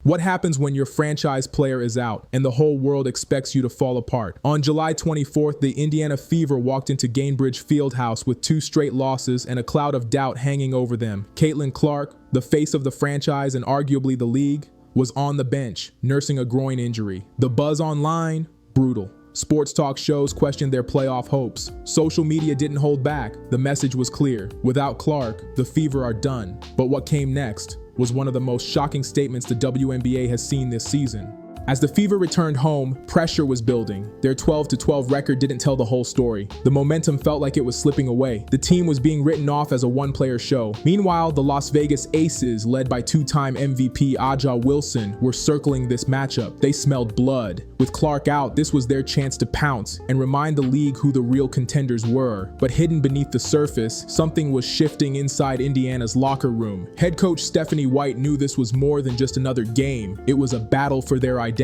What happens when your franchise player is out and the whole world expects you to fall apart? On July 24th, the Indiana Fever walked into Gainbridge Fieldhouse with 2 straight losses and a cloud of doubt hanging over them. Caitlin Clark, the face of the franchise and arguably the league, was on the bench, nursing a groin injury. The buzz online, brutal. Sports talk shows questioned their playoff hopes. Social media didn't hold back. The message was clear. Without Clark, the Fever are done. But what came next was one of the most shocking statements the WNBA has seen this season. As the Fever returned home, pressure was building. Their 12-12 record didn't tell the whole story. The momentum felt like it was slipping away. The team was being written off as a one-player show. Meanwhile, the Las Vegas Aces, led by 2-time MVP Aja Wilson, were circling this matchup. They smelled blood. With Clark out, this was their chance to pounce and remind the league who the real contenders were. But hidden beneath the surface, something was shifting inside Indiana's locker room. Head coach Stephanie White knew this was more than just another game. It was a battle for their identity.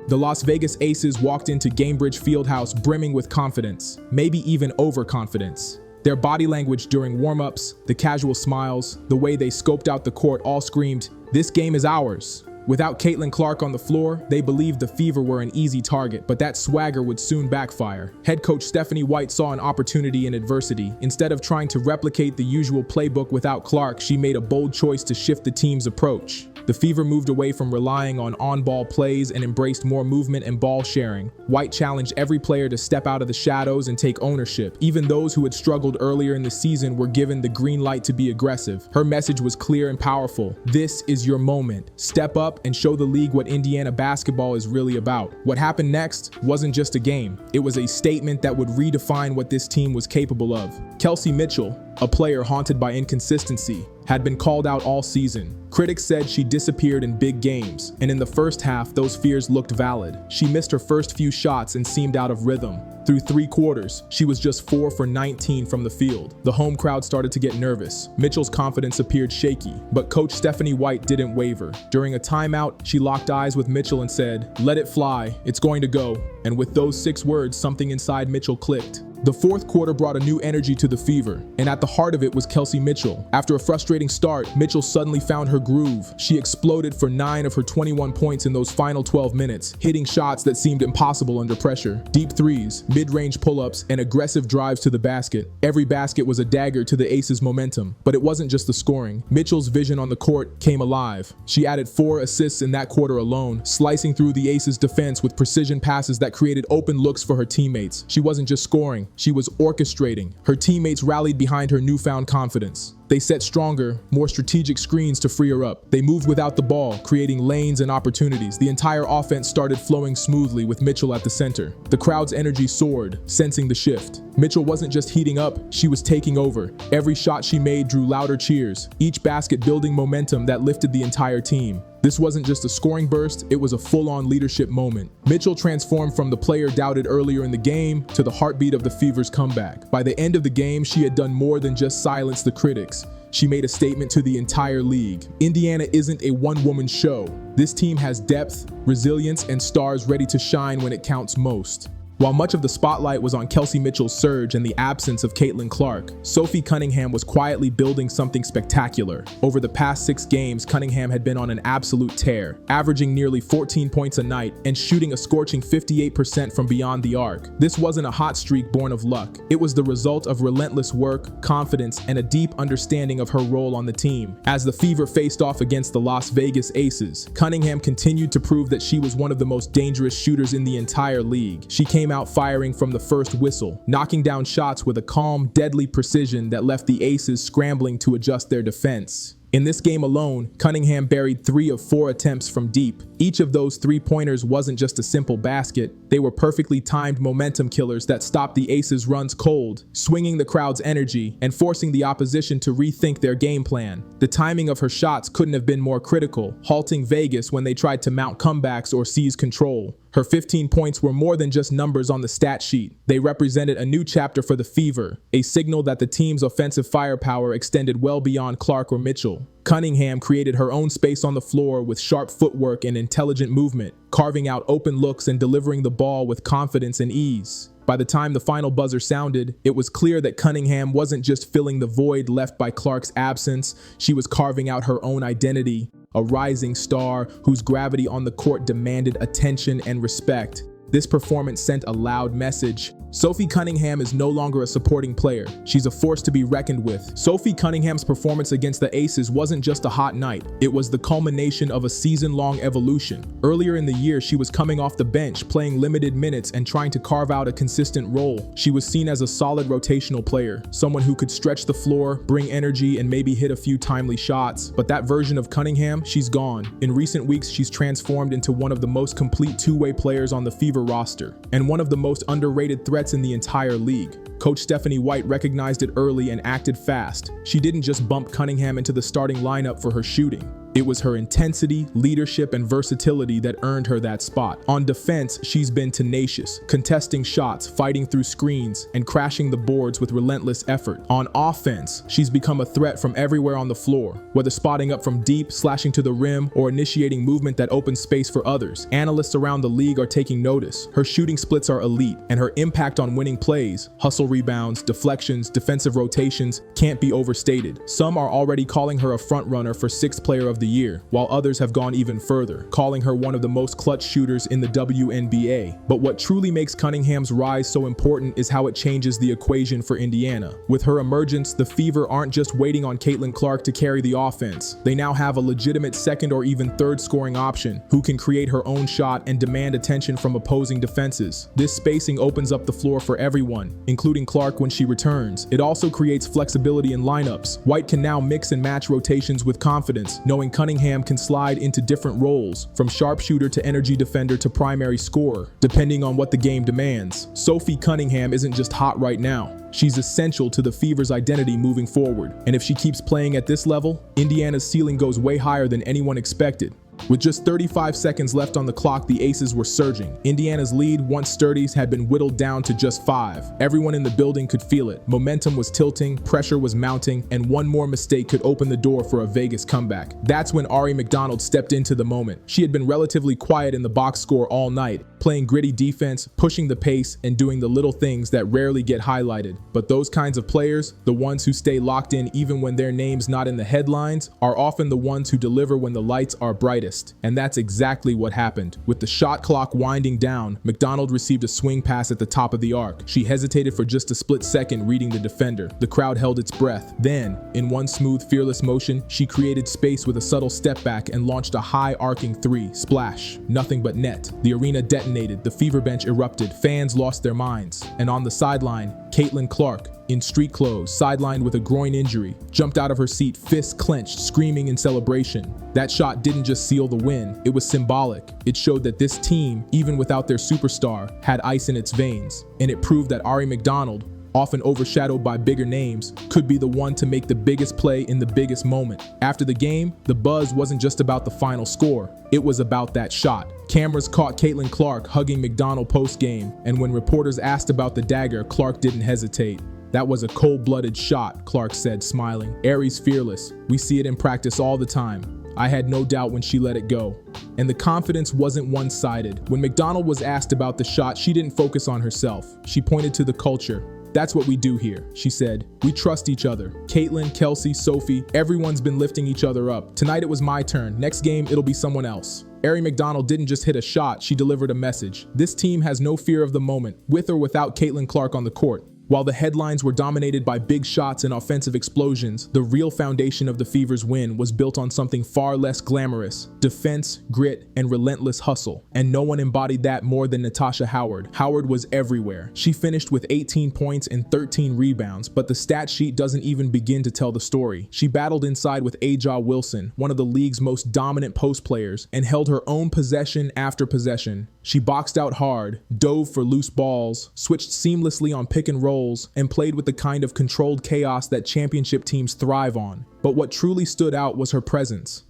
The Las Vegas Aces walked into Gainbridge Fieldhouse brimming with confidence, maybe even overconfidence. Their body language during warm-ups, the casual smiles, the way they scoped out the court all screamed, "This game is ours." Without Caitlin Clark on the floor, they believed the Fever were an easy target, but that swagger would soon backfire. Head coach Stephanie White saw an opportunity in adversity. Instead of trying to replicate the usual playbook without Clark, she made a bold choice to shift the team's approach. The Fever moved away from relying on ball plays and embraced more movement and ball sharing. White challenged every player to step out of the shadows and take ownership. Even those who had struggled earlier in the season were given the green light to be aggressive. Her message was clear and powerful. This is your moment. Step up and show the league what Indiana basketball is really about. What happened next wasn't just a game. It was a statement that would redefine what this team was capable of. Kelsey Mitchell, a player haunted by inconsistency, had been called out all season. Critics said she disappeared in big games, and in the first half, those fears looked valid. She missed her first few shots and seemed out of rhythm. Through 3 quarters, she was just 4 for 19 from the field. The home crowd started to get nervous. Mitchell's confidence appeared shaky, but coach Stephanie White didn't waver. During a timeout, she locked eyes with Mitchell and said, "Let it fly, it's going to go." And with those 6 words, something inside Mitchell clicked. The fourth quarter brought a new energy to the Fever, and at the heart of it was Kelsey Mitchell. After a frustrating start, Mitchell suddenly found her groove. She exploded for 9 of her 21 points in those final 12 minutes, hitting shots that seemed impossible under pressure. Deep threes, mid-range pull-ups, and aggressive drives to the basket. Every basket was a dagger to the Aces' momentum. But it wasn't just the scoring. Mitchell's vision on the court came alive. She added 4 assists in that quarter alone, slicing through the Aces' defense with precision passes that created open looks for her teammates. She wasn't just scoring. She was orchestrating. Her teammates rallied behind her newfound confidence. They set stronger, more strategic screens to free her up. They moved without the ball, creating lanes and opportunities. The entire offense started flowing smoothly with Mitchell at the center. The crowd's energy soared, sensing the shift. Mitchell wasn't just heating up, she was taking over. Every shot she made drew louder cheers, each basket building momentum that lifted the entire team. This wasn't just a scoring burst, it was a full-on leadership moment. Mitchell transformed from the player doubted earlier in the game to the heartbeat of the Fever's comeback. By the end of the game, she had done more than just silence the critics. She made a statement to the entire league. Indiana isn't a one-woman show. This team has depth, resilience, and stars ready to shine when it counts most. While much of the spotlight was on Kelsey Mitchell's surge and the absence of Caitlin Clark, Sophie Cunningham was quietly building something spectacular. Over the past 6 games, Cunningham had been on an absolute tear, averaging nearly 14 points a night and shooting a scorching 58% from beyond the arc. This wasn't a hot streak born of luck. It was the result of relentless work, confidence, and a deep understanding of her role on the team. As the Fever faced off against the Las Vegas Aces, Cunningham continued to prove that she was one of the most dangerous shooters in the entire league. She came out firing from the first whistle, knocking down shots with a calm, deadly precision that left the Aces scrambling to adjust their defense. In this game alone, Cunningham buried 3 of 4 attempts from deep. Each of those 3-pointers wasn't just a simple basket. They were perfectly timed momentum killers that stopped the Aces' runs cold, swinging the crowd's energy and forcing the opposition to rethink their game plan. The timing of her shots couldn't have been more critical, halting Vegas when they tried to mount comebacks or seize control. Her 15 points were more than just numbers on the stat sheet. They represented a new chapter for the Fever, a signal that the team's offensive firepower extended well beyond Clark or Mitchell. Cunningham created her own space on the floor with sharp footwork and intelligent movement, carving out open looks and delivering the ball with confidence and ease. By the time the final buzzer sounded, it was clear that Cunningham wasn't just filling the void left by Clark's absence, she was carving out her own identity. a rising star whose gravity on the court demanded attention and respect. This performance sent a loud message. Sophie Cunningham is no longer a supporting player. She's a force to be reckoned with. Sophie Cunningham's performance against the Aces wasn't just a hot night. It was the culmination of a season-long evolution. Earlier in the year, she was coming off the bench, playing limited minutes and trying to carve out a consistent role. She was seen as a solid rotational player, someone who could stretch the floor, bring energy, and maybe hit a few timely shots. But that version of Cunningham, she's gone. In recent weeks, she's transformed into one of the most complete two-way players on the Fever roster, and one of the most underrated threats in the entire league. Coach Stephanie White recognized it early and acted fast. She didn't just bump Cunningham into the starting lineup for her shooting. It was her intensity, leadership, and versatility that earned her that spot. On defense, she's been tenacious, contesting shots, fighting through screens, and crashing the boards with relentless effort. On offense, she's become a threat from everywhere on the floor, whether spotting up from deep, slashing to the rim, or initiating movement that opens space for others. Analysts around the league are taking notice. Her shooting splits are elite, and her impact on winning plays, hustle rebounds, deflections, defensive rotations, can't be overstated. Some are already calling her a front-runner for 6th Player of the Year, while others have gone even further, calling her one of the most clutch shooters in the WNBA. But what truly makes Cunningham's rise so important is how it changes the equation for Indiana. With her emergence, the Fever aren't just waiting on Caitlin Clark to carry the offense. They now have a legitimate second or even third scoring option who can create her own shot and demand attention from opposing defenses. This spacing opens up the floor for everyone, including Clark when she returns. It also creates flexibility in lineups. White can now mix and match rotations with confidence, knowing Cunningham can slide into different roles, from sharpshooter to energy defender to primary scorer, depending on what the game demands. Sophie Cunningham isn't just hot right now. She's essential to the Fever's identity moving forward. And if she keeps playing at this level, Indiana's ceiling goes way higher than anyone expected. With just 35 seconds left on the clock, the Aces were surging. Indiana's lead, once sturdy, had been whittled down to just 5. Everyone in the building could feel it. Momentum was tilting, pressure was mounting, and one more mistake could open the door for a Vegas comeback. That's when Ari McDonald stepped into the moment. She had been relatively quiet in the box score all night, playing gritty defense, pushing the pace, and doing the little things that rarely get highlighted. But those kinds of players, the ones who stay locked in even when their name's not in the headlines, are often the ones who deliver when the lights are brightest. And that's exactly what happened. With the shot clock winding down, McDonald received a swing pass at the top of the arc. She hesitated for just a split second, reading the defender. The crowd held its breath. Then, in one smooth, fearless motion, she created space with a subtle step back and launched a high arcing 3. Splash. Nothing but net. The arena detonated. The Fever bench erupted. Fans lost their minds. And on the sideline, Caitlin Clark, in street clothes, sidelined with a groin injury, jumped out of her seat, fists clenched, screaming in celebration. That shot didn't just seal the win, it was symbolic. It showed that this team, even without their superstar, had ice in its veins. And it proved that Ari McDonald, often overshadowed by bigger names, could be the one to make the biggest play in the biggest moment. After the game, the buzz wasn't just about the final score, it was about that shot. Cameras caught Caitlin Clark hugging McDonald post-game, and when reporters asked about the dagger, Clark didn't hesitate. "That was a cold-blooded shot," Clark said, smiling. "Ari's fearless. We see it in practice all the time. I had no doubt when she let it go." And the confidence wasn't one-sided. When McDonald was asked about the shot, she didn't focus on herself. She pointed to the culture. "That's what we do here," she said. "We trust each other. Caitlin, Kelsey, Sophie, everyone's been lifting each other up. Tonight it was my turn. Next game, it'll be someone else." Ari McDonald didn't just hit a shot, she delivered a message. This team has no fear of the moment, with or without Caitlin Clark on the court. While the headlines were dominated by big shots and offensive explosions, the real foundation of the Fever's win was built on something far less glamorous: defense, grit, and relentless hustle. And no one embodied that more than Natasha Howard. Howard was everywhere. She finished with 18 points and 13 rebounds, but the stat sheet doesn't even begin to tell the story. She battled inside with Aja Wilson, one of the league's most dominant post players, and held her own possession after possession. She boxed out hard, dove for loose balls, switched seamlessly on pick and rolls, and played with the kind of controlled chaos that championship teams thrive on. But what truly stood out was her presence.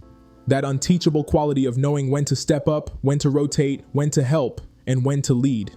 That unteachable quality of knowing when to step up, when to rotate, when to help, and when to lead.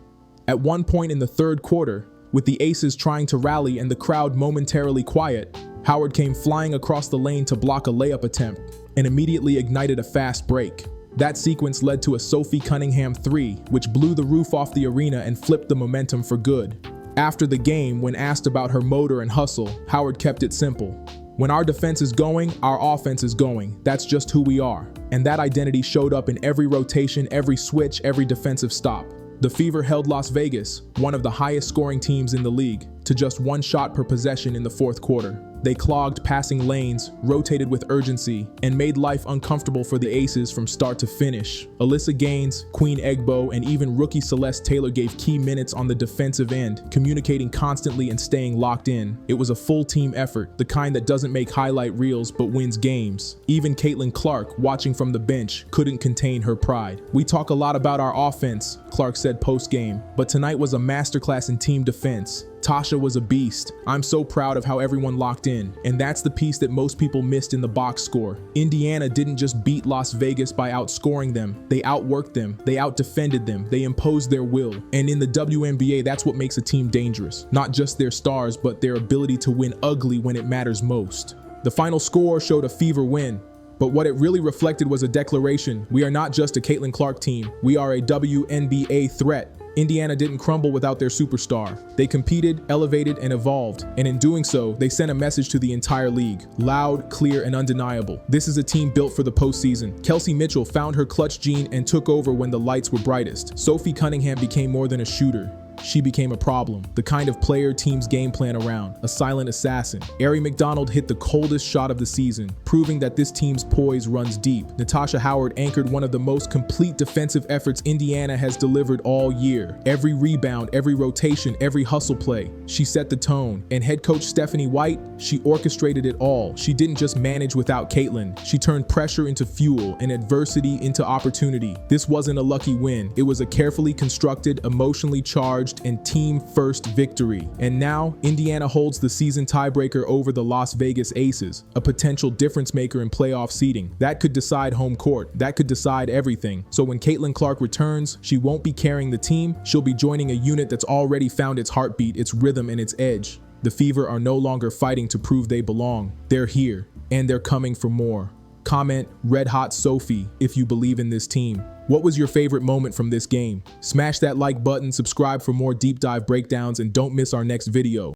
At one point in the third quarter, with the Aces trying to rally and the crowd momentarily quiet, Howard came flying across the lane to block a layup attempt and immediately ignited a fast break. That sequence led to a Sophie Cunningham 3, which blew the roof off the arena and flipped the momentum for good. After the game, when asked about her motor and hustle, Howard kept it simple. When our defense is going, our offense is going. That's just who we are. And that identity showed up in every rotation, every switch, every defensive stop. The Fever held Las Vegas, one of the highest scoring teams in the league, to just 1 shot per possession in the fourth quarter. They clogged passing lanes, rotated with urgency, and made life uncomfortable for the Aces from start to finish. Alyssa Gaines, Queen Egbo, and even rookie Celeste Taylor gave key minutes on the defensive end, communicating constantly and staying locked in. It was a full team effort, the kind that doesn't make highlight reels but wins games. Even Caitlin Clark, watching from the bench, couldn't contain her pride. "We talk a lot about our offense," Clark said post-game, "but tonight was a masterclass in team defense. Tasha was a beast. I'm so proud of how everyone locked in." And that's the piece that most people missed in the box score. Indiana didn't just beat Las Vegas by outscoring them. They outworked them. They outdefended them. They imposed their will. And in the WNBA, that's what makes a team dangerous. Not just their stars, but their ability to win ugly when it matters most. The final score showed a Fever win. But what it really reflected was a declaration. We are not just a Caitlin Clark team. We are a WNBA threat. Indiana didn't crumble without their superstar. They competed, elevated, and evolved. And in doing so, they sent a message to the entire league. Loud, clear, and undeniable. This is a team built for the postseason. Kelsey Mitchell found her clutch gene and took over when the lights were brightest. Sophie Cunningham became more than a shooter. She became a problem, the kind of player teams game plan around, a silent assassin. Ari McDonald hit the coldest shot of the season, proving that this team's poise runs deep. Natasha Howard anchored one of the most complete defensive efforts Indiana has delivered all year. Every rebound, every rotation, every hustle play. She set the tone. And head coach Stephanie White, she orchestrated it all. She didn't just manage without Caitlin. She turned pressure into fuel and adversity into opportunity. This wasn't a lucky win. It was a carefully constructed, emotionally charged, and team-first victory. And now, Indiana holds the season tiebreaker over the Las Vegas Aces, a potential difference maker in playoff seeding. That could decide home court. That could decide everything. So when Caitlin Clark returns, she won't be carrying the team. She'll be joining a unit that's already found its heartbeat, its rhythm, and its edge. The Fever are no longer fighting to prove they belong. They're here, and they're coming for more. Comment Red Hot Sophie if you believe in this team. What was your favorite moment from this game? Smash that like button, subscribe for more deep dive breakdowns, and don't miss our next video.